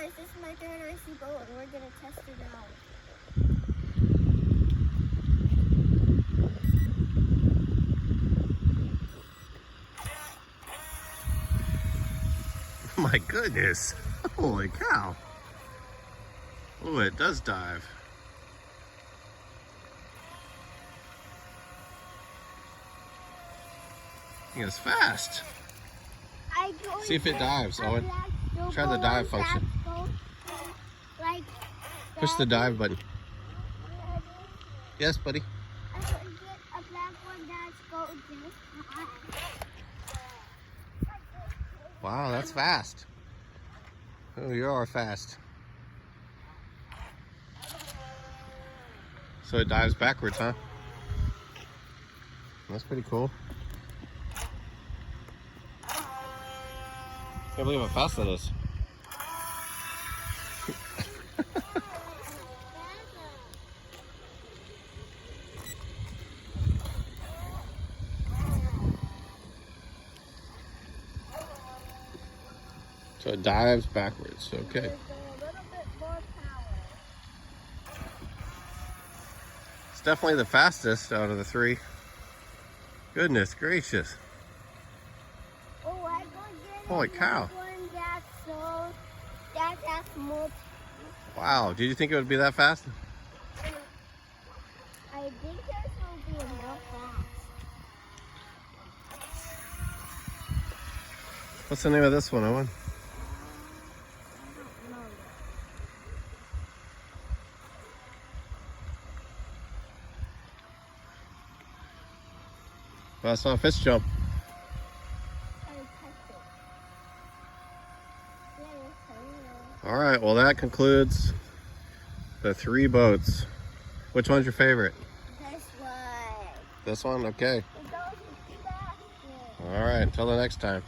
guys, this is my third icy boat and we're gonna test it out. My goodness. Holy cow. Oh, it does dive. It's fast. See if it dives, Owen. Try the dive function. Push the dive button. Yes, buddy. I could get a black one that's going just high. Wow, that's fast. Oh, you are fast. So it dives backwards, huh? That's pretty cool. Can't believe how fast that is. So it dives backwards, okay. There's a little bit more power. It's definitely the fastest out of the three. Goodness gracious. Oh, I go get Holy cow. one that has more. Wow, did you think it would be that fast? I think this will be more fast. What's the name of this one, Owen? Well, that's not a fish jump. All right, well that concludes the three boats. Which one's your favorite? This one. This one? Okay. It goes faster. All right, until the next time.